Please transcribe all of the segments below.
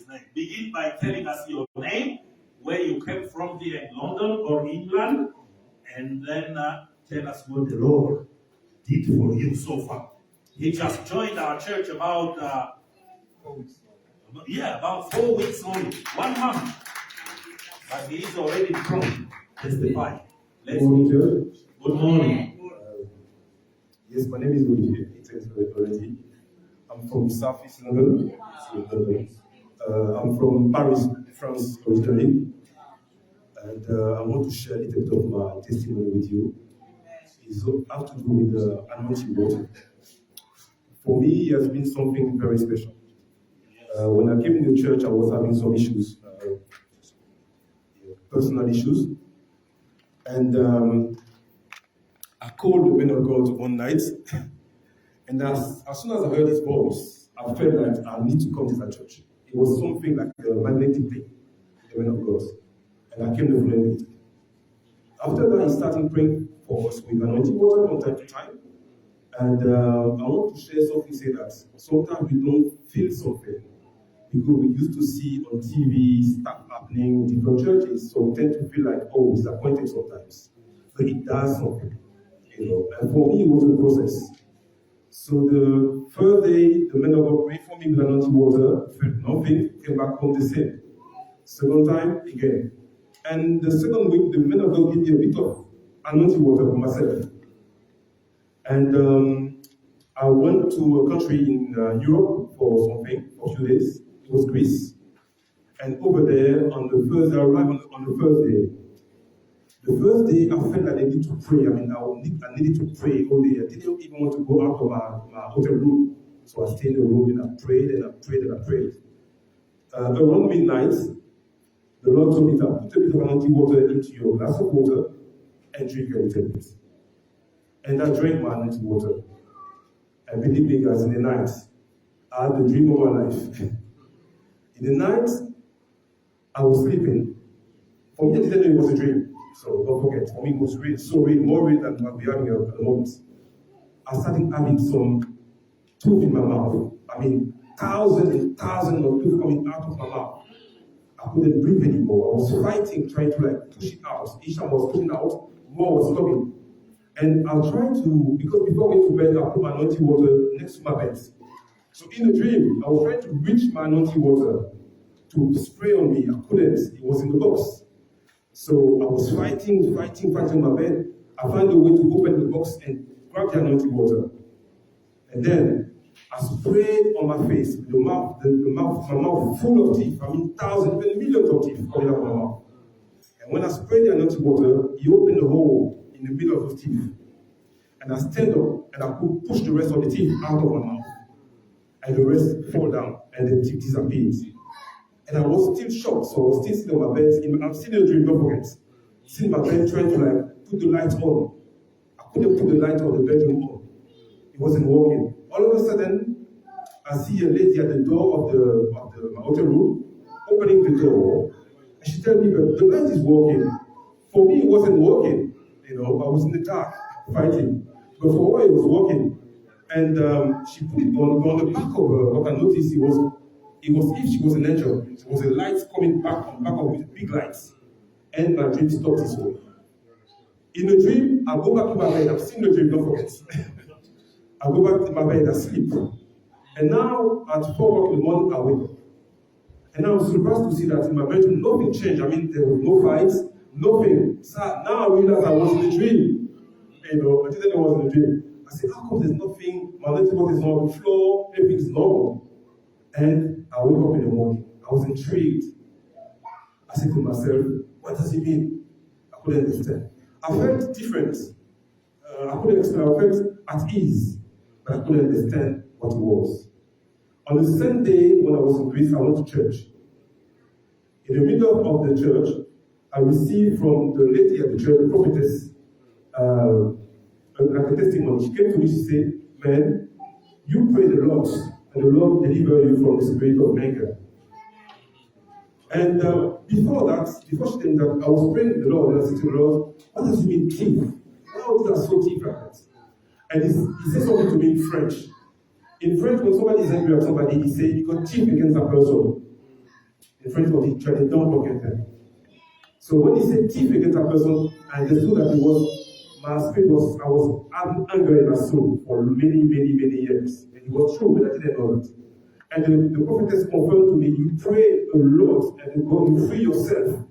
his name. Begin by telling us your name, where you came from here in London or England, and then tell us what the Lord did for you so far. He just joined our church about 4 weeks. About 4 weeks only, 1 month. But he is already prone to testify. Good morning, church. Good morning. Yes, my name is Olivier. It's already. I'm from Southeast London. I'm from Paris, France originally. And I want to share a little bit of my testimony with you. It's have to do with the anointing water. For me, it has been something very special. When I came into church, I was having some issues, personal issues. And I called the man of God one night, and as soon as I heard his voice, I felt like I need to come to that church. It was something like a magnetic thing, the man of God. And I came the following week. After that, he started praying for us with anointing water from time to time. And I want to share something, say that sometimes we don't feel something because we used to see on TV stuff happening in different churches, so we tend to feel like, oh, disappointed sometimes. But it does something, you know. And for me, it was a process. So the first day, the man of God prayed for me with anointing water, felt nothing, came back home the same. Second time, again. And the second week, the man of God gave me a bit of anointing water for myself. And I went to a country in Europe for something, for a few days. It was Greece. And over there, on the first day, I arrived on the first day. The first day, I felt like I needed to pray. I needed to pray all day. I didn't even want to go out of my hotel room. So I stayed in the room and I prayed and I prayed and I prayed. Around midnight, the Lord told me to put a bit of anointing water into your glass of water and drink a little bit. And I drank my anointing water. And believe me, guys, in the night, I had the dream of my life. In the night, I was sleeping. For me, I didn't know it was a dream. So don't forget, for me, it was real, so real, more real than what we are having at the moment. I started having some tooth in my mouth. Thousands and thousands of tooth coming out of my mouth. I couldn't breathe anymore. I was fighting, trying to push it out. Each time I was pushing out, more was coming. And I was trying to, because before going to bed, I put my anointing water next to my bed. So in the dream, I was trying to reach my anointing water to spray on me. I couldn't. It was in the box. So I was fighting on my bed. I found a way to open the box and grab the anointing water. And then I sprayed on my face, my mouth full of teeth. Thousands, even millions of teeth coming out of my mouth. And when I sprayed the anointing water, he opened a hole in the middle of those teeth. And I stand up and I could push the rest of the teeth out of my mouth. And the rest fall down and the teeth disappeared. And I was still shocked, so I was still sitting on my bed. I'm still in a dream, don't forget. Sitting in my bed trying to put the light on. I couldn't put the light on the bedroom on. It wasn't working. All of a sudden, I see a lady at the door of my hotel room, opening the door, and she tells me, but the light is working. For me, it wasn't working. I was in the dark, fighting. But for her, it was working. And she put it on the back of her. What I noticed, it was if she was an angel. It was a light coming back on back of with big lights. And my dream stopped this way. In the dream, I go back to my bed. I've seen the dream, don't forget. I go back to my bed, I sleep. And now, at 4 o'clock in the morning, I wake up. And I was surprised to see that in my bedroom, nothing changed. There was no fights, nothing. So now I realized I was in a dream. I didn't know I was in a dream. I said, how come there's nothing? My little is not on the floor, everything's normal. And I woke up in the morning. I was intrigued. I said to myself, what does it mean? I couldn't understand. I felt different. I couldn't explain. I felt at ease, but I couldn't understand what it was. On the same day when I was in Greece, I went to church. In the middle of the church, I received from the lady at the church, the prophetess, like a testimony. She came to me, she said, man, you prayed a lot, and the Lord delivered you from the spirit of anger. And before she did that, I was praying to the Lord, and I said to the Lord, what does it mean, thief? Why is that so thief like that? And he said something to me in French. In French, when somebody is angry at somebody, he says, you got thief against that person. in front of each other, don't forget them. So when he said thief against that person, I understood that it was, my spirit was, I was having anger in my soul for many, many, many years. And it was true, but I didn't know it. And the prophetess confirmed to me, you pray a lot and God will free yourself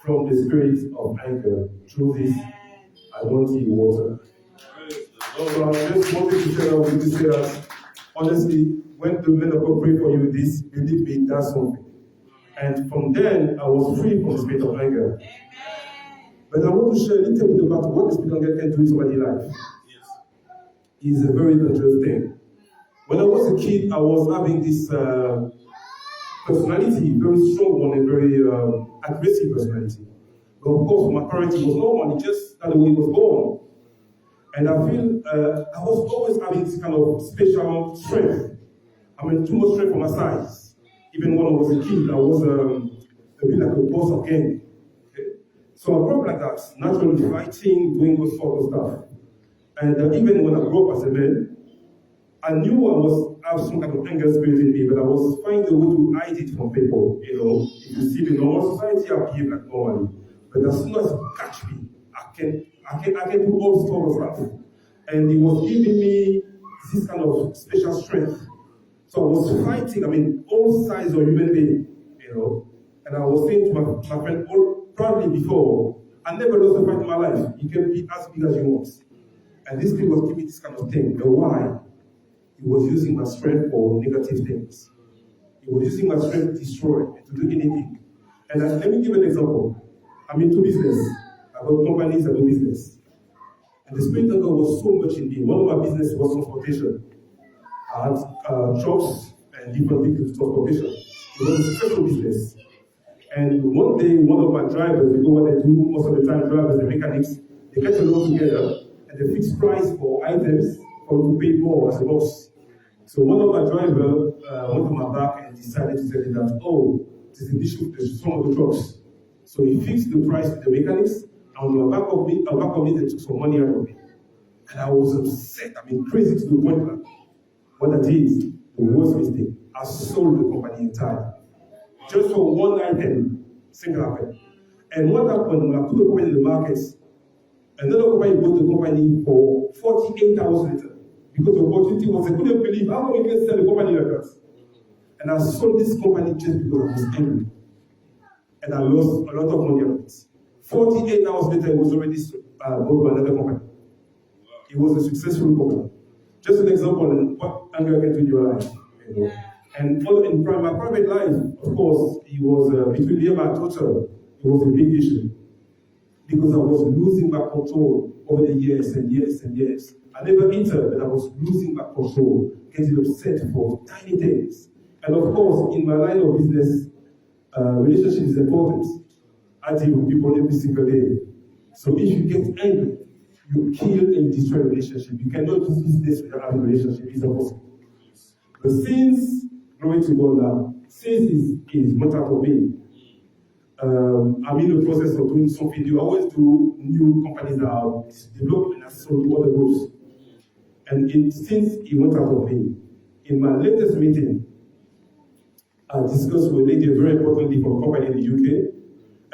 from the spirit of anger through this anointing water. So I just wanted to share with you to say that, honestly, when the men of God pray for you, this, believe me, that's something. And from then, I was free from the spirit of anger. But I want to share a little bit about what the spirit of anger can do in somebody's life. It's a very dangerous thing. When I was a kid, I was having this personality, very strong one and very aggressive personality. But of course, my parents, it was normal, it's just that the way it was born. And I feel I was always having this kind of special strength. I mean, too much strength for my size. Even when I was a kid, I was a bit like a boss of gang. Okay? So I grew up like that, naturally fighting, doing all sorts of stuff. And even when I grew up as a man, I knew I was have some kind of anger spirit in me, but I was finding a way to hide it from people. You know, if you see me in normal society, I behave like normally. But as soon as you catch me, I can do all sorts of stuff. And it was giving me this kind of special strength. So I was fighting, I mean, all sides of human being, you know. And I was saying to my friend, probably before, I never lost a fight in my life. You can be as big as you want. And this thing was giving me this kind of thing. The why? He was using my strength for negative things. He was using my strength to destroy, to do anything. And let me give an example. I'm into business. I got companies, I do business. And the Spirit of God was so much in me. One of my business was transportation. I had trucks and different vehicles transportation. It was a special business. And one day, one of my drivers, you know what they do most of the time, drivers and mechanics, they get along together and they fix price for items for to pay more as a boss. So one of my drivers went to my back and decided to tell me that, oh, there's an issue with some of the trucks. So he fixed the price with the mechanics, and on the back of me, they took some money out of me. And I was upset, I mean, crazy to the point that what I did, the worst mistake, I sold the company entirely. Just for one item, single item. And what happened when I put the company in the market, another company bought the company for 48 hours later. Because the opportunity was, I couldn't believe how long you can sell a company like that. And I sold this company just because I was angry. And I lost a lot of money on it. 48 hours later, it was already bought by another company. It was a successful company. Just an example of what anger can do in your life. You know? And in my private life, of course, it was between me and my daughter, it was a big issue. Because I was losing my control over the years and years and years. I never hit her, but I was losing my control, getting upset for tiny things. And of course, in my line of business, relationship is important. I deal with people every single day. So if you get angry, you kill and destroy a relationship. You cannot do business without having a relationship. It's impossible. But since, glory to God now, since is matter for me, I'm in the process of doing something new. I always do new companies that are developed and sold to other groups. And since it went out of me, in my latest meeting, I discussed with a lady, a very important lead from a company in the UK.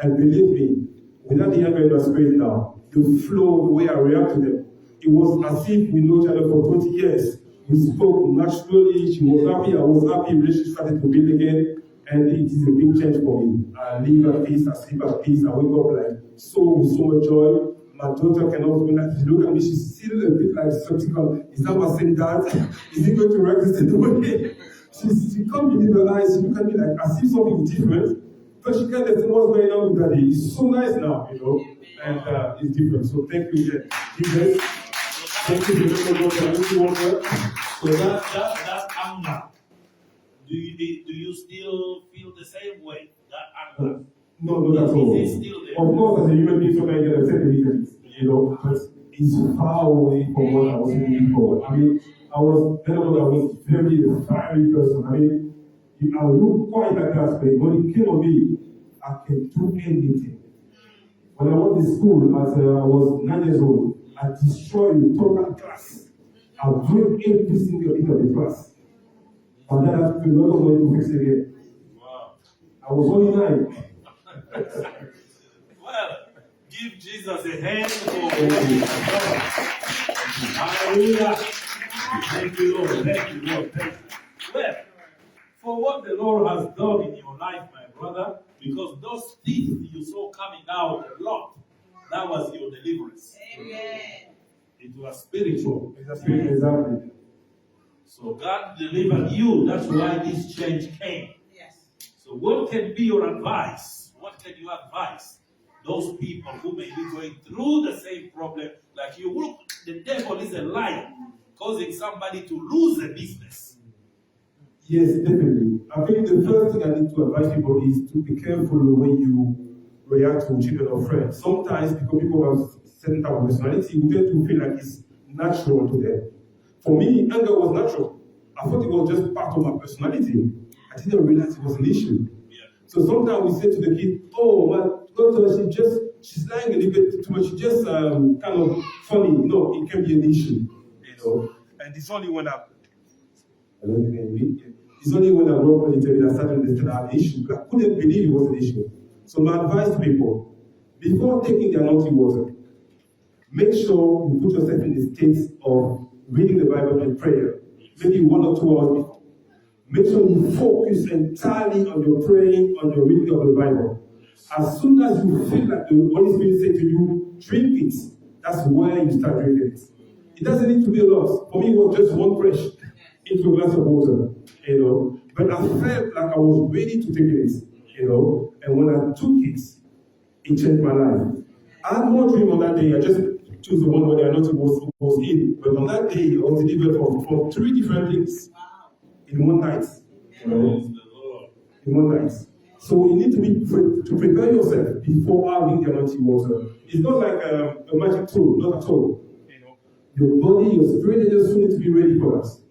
And believe me, without the anger in my spirit now, the flow, the way I react to them, it was as if we know each other for 20 years. We spoke naturally, she was happy, I was happy, relationship started to build again. And it is a big change for me. I live at peace, I sleep at peace, I wake up like with so much joy. My daughter cannot, when she look at me, she's still a bit like skeptical. Is that my same dad? Is he going to react the same way? She can't believe her eyes. She look at me like, I see something different. But she can't understand what's going on with daddy. It's so nice now, you know, and it's different. So thank you, Jesus. Thank you, So that's anger. Do you still feel the same way? That anger? No, not at all. Is it still there? Of course, as a human being, sometimes you get upset a little bit, you know, but it's far away from what I was thinking before. I mean, I was very fiery person. I mean, I look quite like that, but when it came on me, I can do anything. When I went to school, as I was 9 years old, I destroyed the total class. I broke every single bit of the class. And then I took a lot of money to fix it again. Wow. I I was only 9. Well, give Jesus a hand for what he has done. Hallelujah. Thank you, Lord. Thank you, Lord. Thank you. Well, for what the Lord has done in your life, my brother, because those things you saw coming out a lot, that was your deliverance. Amen. It was spiritual. Exactly. So God delivered you. That's why this change came. Yes. So what can be your advice? What can you advise those people who may be going through the same problem like you? Look, the devil is a liar, causing somebody to lose a business. Yes, definitely. I think the first thing I need to advise people is to be careful the way you react to children or friends. Sometimes because people have certain type of personality, we tend to feel like it's natural to them. For me, anger was natural. I thought it was just part of my personality. I didn't realize it was an issue. Yeah. So sometimes we say to the kid, "Oh, well, doctor, she's lying a little bit too much. She's just kind of funny." No, it can be an issue, you know. And it's only when it's only when I wrote on it I started to understand I had an issue. But I couldn't believe it was an issue. So my advice to people, before taking their naughty water, make sure you put yourself in the state of reading the Bible and prayer, maybe 1 or 2 hours before. Make sure you focus entirely on your praying, on your reading of the Bible. As soon as you feel like the Holy Spirit says to you, drink it, that's where you start drinking it. It doesn't need to be a lot. For me, it was just one fresh into a glass of water, you know. But I felt like I was ready to take it, you know. And when I took it, it changed my life. I had more dream on that day. I just chose the one where I noticed was in. But on that day, I was delivered from 3 different things in one night. You know, in one night. So you need to prepare yourself before having the anointing water. It's not like a magic tool, not at all. You know, your body, your spirit, they just need to be ready for us.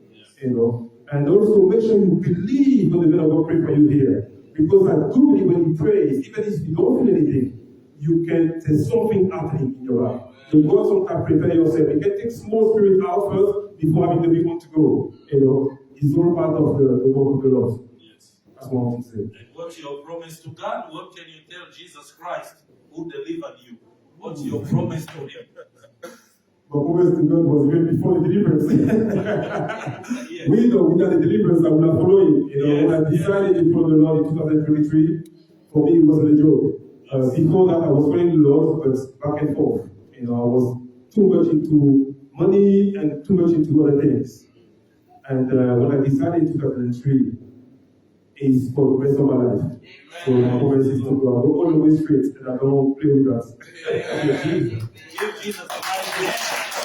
You know, and also make sure you believe when the man of God pray for you here. Because I do believe when you pray, even if you don't feel anything, there's something happening in your life. You go sometimes prepare yourself. You can take small spirit out first before having the big one to go. You know, it's all part of the work of the Lord. Yes. That's what I want to say. And what's your promise to God? What can you tell Jesus Christ who delivered you? What's your promise to him? My promise to God was even before the deliverance. Yes. We know without the deliverance, I would not follow him. You know, Yes. when I decided to follow the Lord in 2023, for me it wasn't a joke. Before that, I was following the Lord, but back and forth. You know, I was too much into money and too much into other things. And when I decided in 2003, it's for the rest of my life. Amen. So my promise is to go all the way straight, and I don't play with that. Give Jesus a mighty hand.